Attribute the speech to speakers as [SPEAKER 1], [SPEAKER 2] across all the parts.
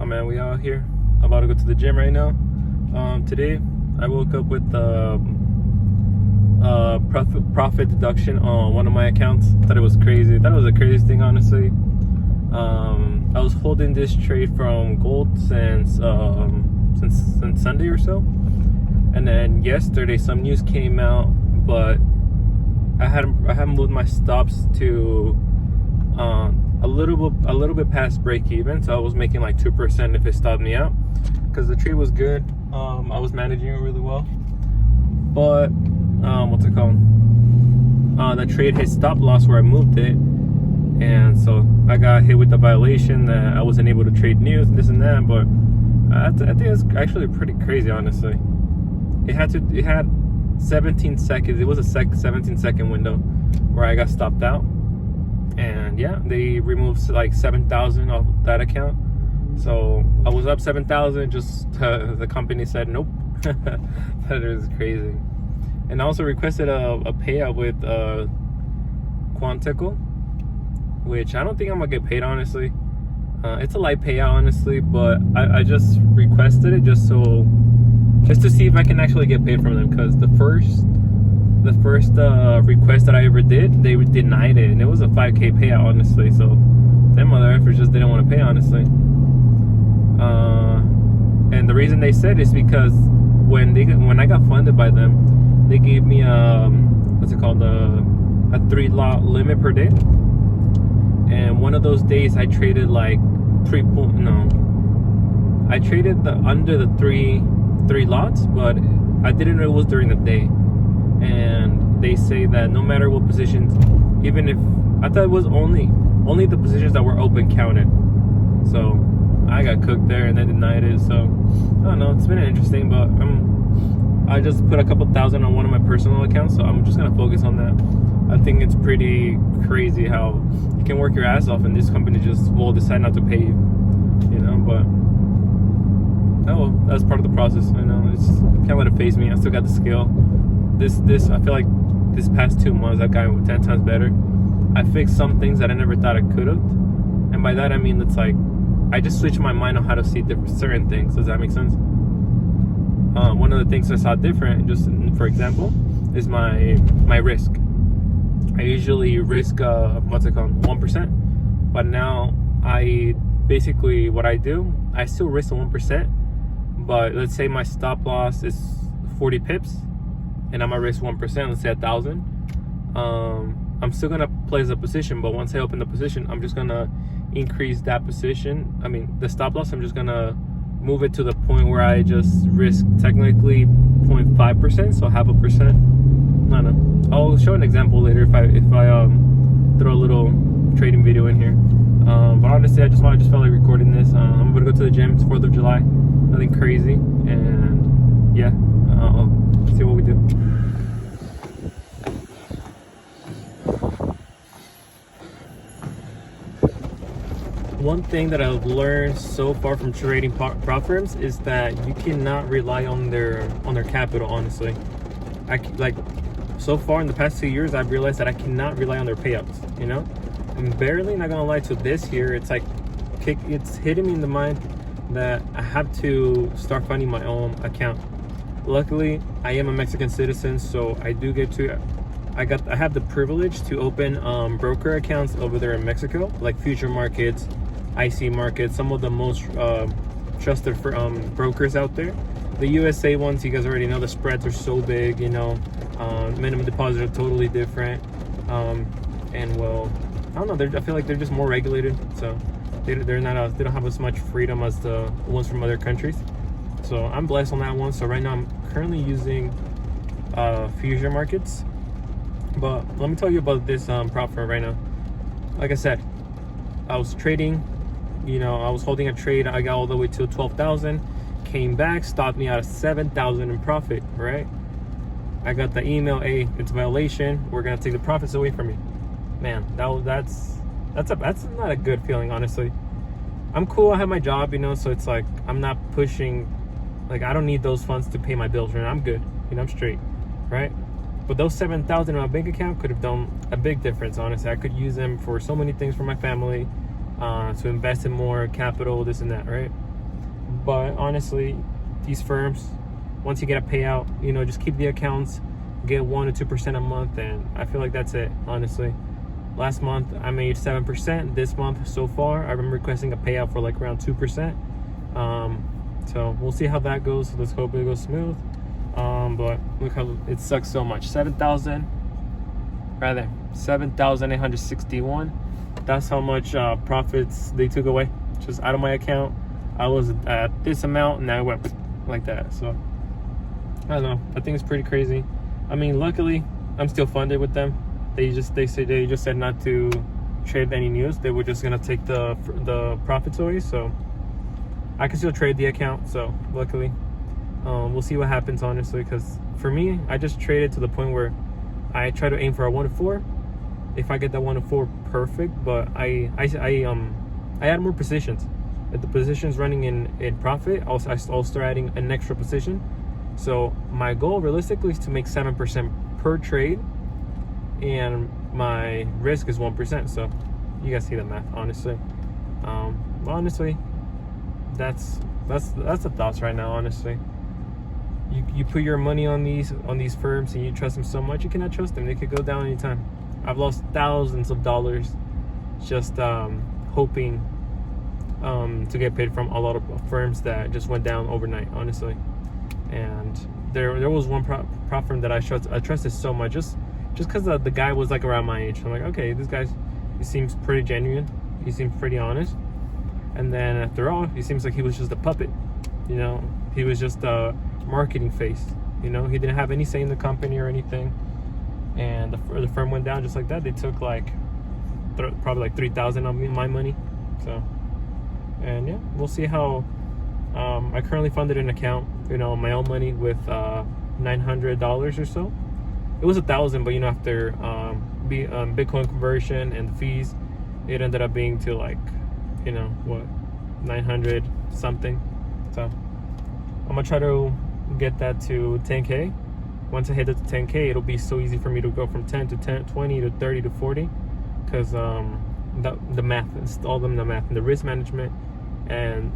[SPEAKER 1] Oh man, we out here. I'm about to go to the gym right now. Today I woke up with profit deduction on one of my accounts. Thought it was crazy. Thought it was the craziest thing, honestly. I was holding this trade from gold since Sunday or so, and then yesterday some news came out, but I hadn't moved my stops to a little bit past break even, so I was making like 2% if it stopped me out, because the trade was good. I was managing it really well, but what's it called? The trade hit stop loss where I moved it, and so I got hit with the violation that I wasn't able to trade news and this and that. But I think it's actually pretty crazy, honestly. It had 17 seconds. It was a 17-second window where I got stopped out, and yeah, they removed like 7,000 off that account. So I was up 7,000. Just the company said nope. That is crazy. And I also requested a payout with Quantico, which I don't think I'm gonna get paid, honestly. It's a light payout, honestly, but I just requested it just to see if I can actually get paid from them, because the first request that I ever did, they denied it, and it was a 5K payout, honestly. So them mother effers just didn't want to pay, honestly. And the reason they said is because when I got funded by them, they gave me what's it called, a 3-lot limit per day. And one of those days I traded like I traded under the three lots, but I didn't know it was during the day. And they say that no matter what positions, even if I thought it was only the positions that were open counted. So I got cooked there and they denied it. So I don't know, it's been interesting, but I just put a couple thousand on one of my personal accounts, so I'm just gonna focus on that. I think it's pretty crazy how you can work your ass off and this company just will decide not to pay you, but oh, that's part of the process. I know, can't let it faze me. I still got the skill. This I feel like this past 2 months I've gotten 10 times better. I fixed some things that I never thought I could have, and by that I mean it's like I just switched my mind on how to see certain things. Does that make sense? One of the things I saw different, just for example, is my risk. I usually risk 1%, but now what I do, I still risk the 1%, but let's say my stop loss is 40 pips, and I'm gonna risk 1%. Let's say 1,000. I'm still gonna place a position, but once I open the position, I'm just gonna increase that position. I mean, the stop loss, I'm just gonna move it to the point where I just risk technically 0.5%, so 0.5%. I don't know. I'll show an example later if I throw a little trading video in here. But honestly, I just felt like recording this. I'm gonna go to the gym. It's 4th of July. Nothing crazy, and yeah, I'll see what we do. One thing that I've learned so far from trading prop firms is that you cannot rely on their capital, honestly. So far in the past 2 years, I've realized that I cannot rely on their payouts, I'm barely, not gonna lie, to this year, it's like it's hitting me in the mind that I have to start funding my own account. Luckily, I am a Mexican citizen, so I do get to I have the privilege to open broker accounts over there in Mexico, like future markets, IC markets, some of the most trusted brokers out there. The USA ones, you guys already know, the spreads are so big, minimum deposits are totally different, and well, I don't know, I feel like they're just more regulated, so they don't have as much freedom as the ones from other countries. So I'm blessed on that one. So right now I'm currently using future markets. But let me tell you about this prop firm right now. Like I said, I was trading, I was holding a trade. I got all the way to 12,000, came back, stopped me out of 7,000 in profit, right? I got the email, hey, it's a violation. We're gonna take the profits away from you. Man, that's not a good feeling, honestly. I'm cool, I have my job, so it's like I'm not pushing, like I don't need those funds to pay my bills, right? I'm good, I'm straight, right? But those 7,000 in my bank account could have done a big difference, honestly. I could use them for so many things for my family, to invest in more capital, this and that, right? But honestly, these firms, once you get a payout, you know, just keep the accounts, get 1 to 2% a month, and I feel like that's it, honestly. Last month I made 7%. This month so far I've been requesting a payout for like around 2%. So we'll see how that goes. Let's hope it goes smooth. But look how it sucks so much. 7,861. That's how much profits they took away just out of my account. I was at this amount and now it went like that. So I don't know, I think it's pretty crazy. I mean, luckily I'm still funded with them. They just said not to trade any news. They were just gonna take the profits away, so I can still trade the account. So luckily, we'll see what happens, honestly, because for me, I just traded to the point where I try to aim for a 1 to 4. If I get that 1 to 4, perfect. But I add more positions. If the position's running in profit, I start adding an extra position. So my goal realistically is to make 7% per trade, and my risk is 1%. So you guys see the math, honestly. Honestly, that's the thoughts right now. Honestly, you put your money on these firms and you trust them so much, you cannot trust them. They could go down anytime. I've lost thousands of dollars just hoping to get paid from a lot of firms that just went down overnight, honestly. And there was one prop firm that I trusted so much, just because the guy was like around my age. I'm like, okay, this guy, he seems pretty genuine, he seems pretty honest. And then after all, he seems like he was just a puppet, you know. He was just a marketing face, you know. He didn't have any say in the company or anything. And the firm went down just like that. They took like probably like $3,000 of my money. So, and yeah, we'll see how. I currently funded an account, you know, my own money with $900 or so. It was $1,000, but you know, after Bitcoin conversion and the fees, it ended up being to like, you know, what, 900 something. So I'm gonna try to get that to 10K. Once I hit it to 10K, it'll be so easy for me to go from 10 to 10, 20 to 30 to 40, because the math, it's all the math and the risk management, and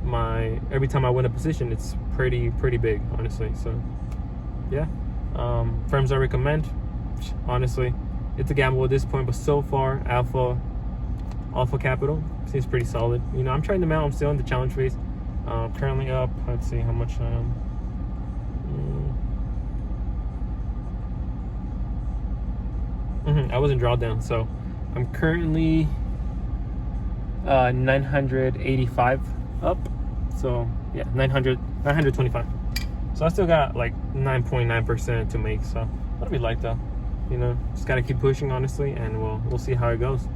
[SPEAKER 1] every time I win a position, it's pretty big, honestly. So yeah, firms I recommend, honestly, it's a gamble at this point, but so far Alpha Capital seems pretty solid. You know, I'm trying them out. I'm still in the challenge phase. Currently up, let's see how much I am. I was in drawdown, so I'm currently 985 up. So yeah, 925. So I still got like 9.9% to make. So that'll be light though. You know, just gotta keep pushing, honestly, and we'll see how it goes.